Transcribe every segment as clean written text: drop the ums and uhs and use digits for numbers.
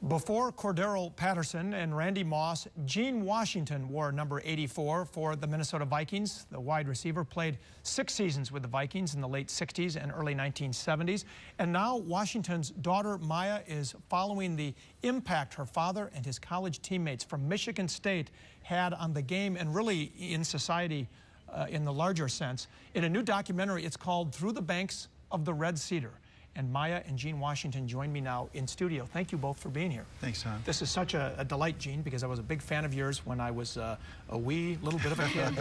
Before Cordero Patterson and Randy Moss, Gene Washington wore number 84 for the Minnesota Vikings. The wide receiver played 6 seasons with the Vikings in the late 60s and early 1970s. And now Washington's daughter, Maya, is following the impact her father and his college teammates from Michigan State had on the game and really in society in the larger sense. In a new documentary, it's called Through the Banks of the Red Cedar. And Maya and Gene Washington join me now in studio. Thank you both for being here. Thanks, Tom. This is such a delight, Gene, because I was a big fan of yours when I was a wee little bit of a kid,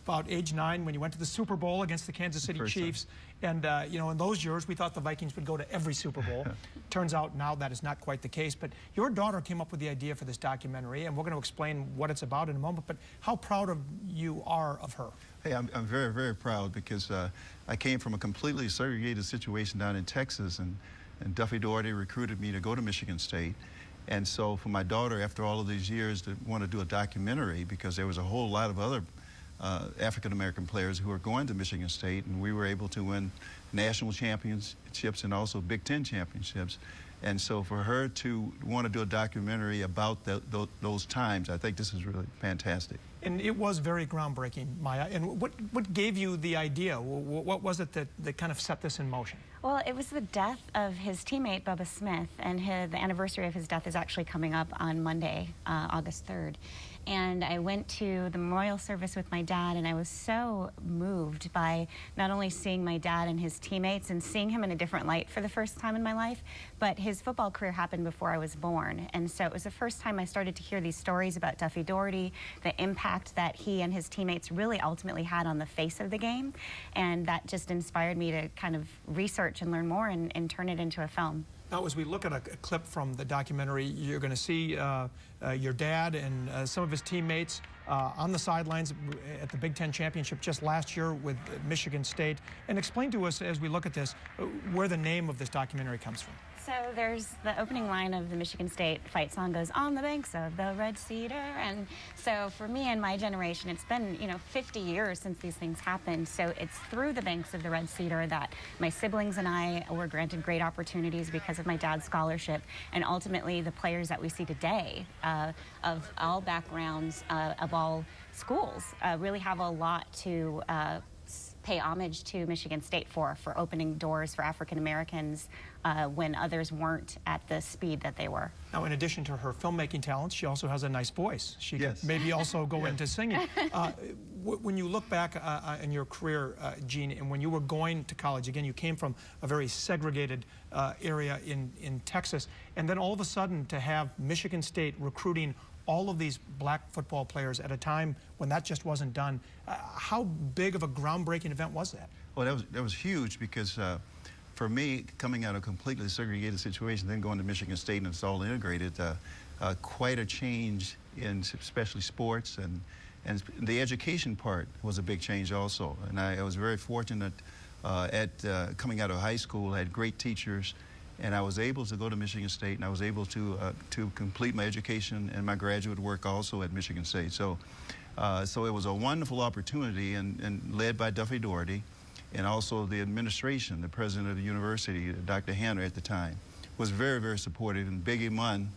about age 9, when you went to the Super Bowl against the Kansas City Chiefs. And, you know, in those years, we thought the Vikings would go to every Super Bowl. Turns out now that is not quite the case. But your daughter came up with the idea for this documentary, and we're going to explain what it's about in a moment. But how proud of you are of her? Hey, I'm very, very proud because I came from a completely segregated situation down in Texas, and Duffy Daugherty recruited me to go to Michigan State. And so for my daughter, after all of these years, to want to do a documentary, because there was a whole lot of other African-American players who were going to Michigan State, and we were able to win national championships and also Big Ten championships. And so for her to want to do a documentary about those times, I think this is really fantastic. And it was very groundbreaking, Maya. And what gave you the idea? What was it that kind of set this in motion? Well, it was the death of his teammate, Bubba Smith, and the anniversary of his death is actually coming up on Monday, August 3rd. And I went to the memorial service with my dad, and I was so moved by not only seeing my dad and his teammates and seeing him in a different light for the first time in my life, but his football career happened before I was born. And so it was the first time I started to hear these stories about Duffy Daugherty, the impact that he and his teammates really ultimately had on the face of the game. And that just inspired me to kind of research and learn more and turn it into a film. Now, as we look at a clip from the documentary, you're going to see your dad and some of his teammates on the sidelines at the Big Ten Championship just last year with Michigan State. And explain to us, as we look at this, where the name of this documentary comes from. So there's the opening line of the Michigan State fight song goes, "On the banks of the Red Cedar." And so for me and my generation, it's been, 50 years since these things happened. So it's through the banks of the Red Cedar that my siblings and I were granted great opportunities because of my dad's scholarship. And ultimately, the players that we see today of all backgrounds, of all schools, really have a lot to pay homage to Michigan State for opening doors for African Americans when others weren't at the speed that they were. Now, in addition to her filmmaking talents, she also has a nice voice. She yes. could maybe also go into singing. When you look back in your career, Gene, and when you were going to college, again, you came from a very segregated area in Texas, and then all of a sudden to have Michigan State recruiting all of these black football players at a time when that just wasn't done. How big of a groundbreaking event was that? Well, that was huge because for me, coming out of a completely segregated situation, then going to Michigan State and it's all integrated, quite a change in especially sports, and the education part was a big change also. And I was very fortunate coming out of high school. I had great teachers, and I was able to go to Michigan State, and I was able to complete my education and my graduate work also at Michigan State. So it was a wonderful opportunity, and led by Duffy Daugherty, and also the administration, the president of the university, Dr. Hanner at the time, was very, very supportive, and Biggie Munn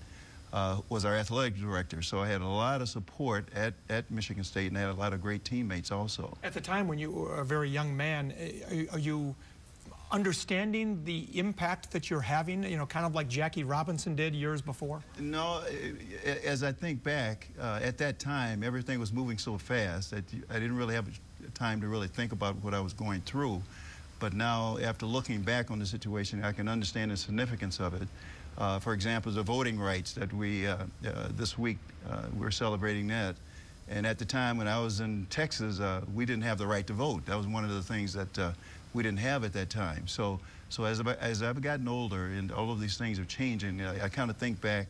was our athletic director. So I had a lot of support at Michigan State, and I had a lot of great teammates also. At the time when you were a very young man, are you understanding the impact that you're having, kind of like Jackie Robinson did years before? No, as I think back, at that time, everything was moving so fast that I didn't really have time to really think about what I was going through. But now, after looking back on the situation, I can understand the significance of it. For example, the voting rights that we, this week, we're celebrating that. And at the time when I was in Texas, we didn't have the right to vote. That was one of the things that we didn't have at that time. So as I've gotten older and all of these things are changing, I kind of think back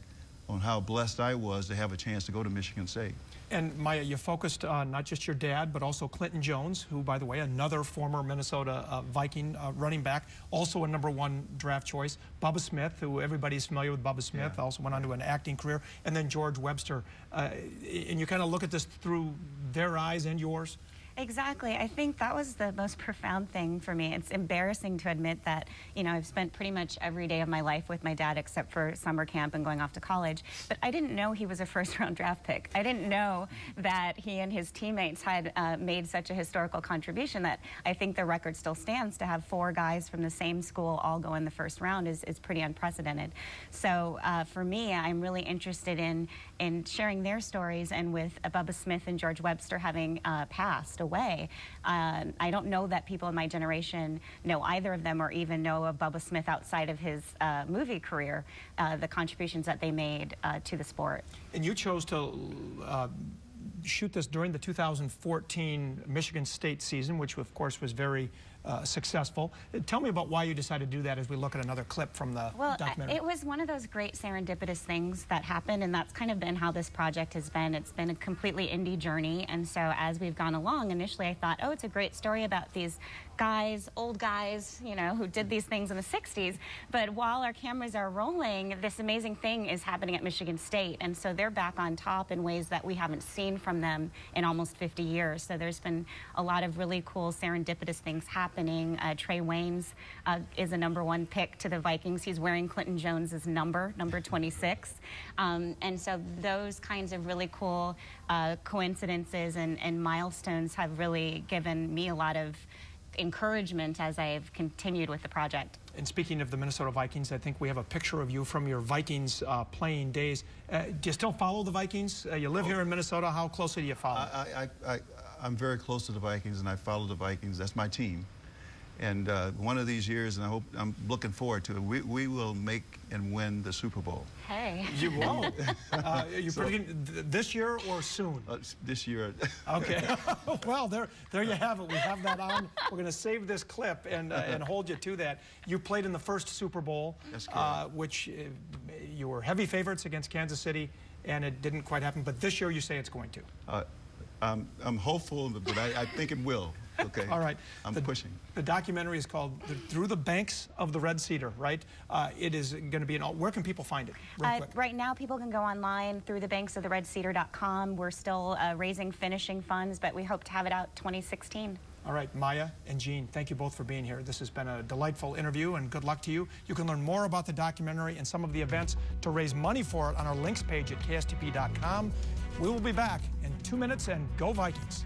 on how blessed I was to have a chance to go to Michigan State. And Maya, you focused on not just your dad, but also Clinton Jones, who, by the way, another former Minnesota Viking running back, also a #1 draft choice. Bubba Smith, who everybody's familiar with Bubba Smith, yeah. also went on to an acting career. And then George Webster. And you kind of look at this through their eyes and yours. Exactly. I think that was the most profound thing for me. It's embarrassing to admit that, you know, I've spent pretty much every day of my life with my dad except for summer camp and going off to college. But I didn't know he was a first-round draft pick. I didn't know that he and his teammates had made such a historical contribution that I think the record still stands. To have 4 guys from the same school all go in the first round is pretty unprecedented. So for me, I'm really interested in sharing their stories, and with Bubba Smith and George Webster having passed away. I don't know that people in my generation know either of them or even know of Bubba Smith outside of his movie career, the contributions that they made to the sport. And you chose to shoot this during the 2014 Michigan State season, which of course was very successful. Tell me about why you decided to do that as we look at another clip from the documentary. It was one of those great serendipitous things that happened, and that's kind of been how this project has been. It's been a completely indie journey, and so as we've gone along, initially I thought, oh, it's a great story about these guys, old guys, you know, who did these things in the 60s, but while our cameras are rolling, this amazing thing is happening at Michigan State, and so they're back on top in ways that we haven't seen from them in almost 50 years. So there's been a lot of really cool serendipitous things happening. Trey Waynes is a #1 pick to the Vikings. He's wearing Clinton Jones's number 26. And so those kinds of really cool coincidences and milestones have really given me a lot of encouragement as I've continued with the project. And speaking of the Minnesota Vikings, I think we have a picture of you from your Vikings playing days. Do you still follow the Vikings? You live here in Minnesota. How closely do you follow? I'm very close to the Vikings, and I follow the Vikings. That's my team. And one of these years, and I'm looking forward to it, we will make and win the Super Bowl. Hey. You won't. You predicting this year or soon? This year. Okay. Well, there you have it. We have that on. We're going to save this clip and hold you to that. You played in the first Super Bowl, which you were heavy favorites against Kansas City, and it didn't quite happen. But this year, you say it's going to. I'm hopeful, but I think it will. Okay. All right. I'm pushing. The documentary is called Through the Banks of the Red Cedar, right? It is going to be where can people find it? Real quick. Right now, people can go online through thebanksoftheredcedar.com. We're still raising finishing funds, but we hope to have it out 2016. All right, Maya and Gene, thank you both for being here. This has been a delightful interview, and good luck to you. You can learn more about the documentary and some of the events to raise money for it on our links page at KSTP.com. We will be back in 2 minutes, and go Vikings.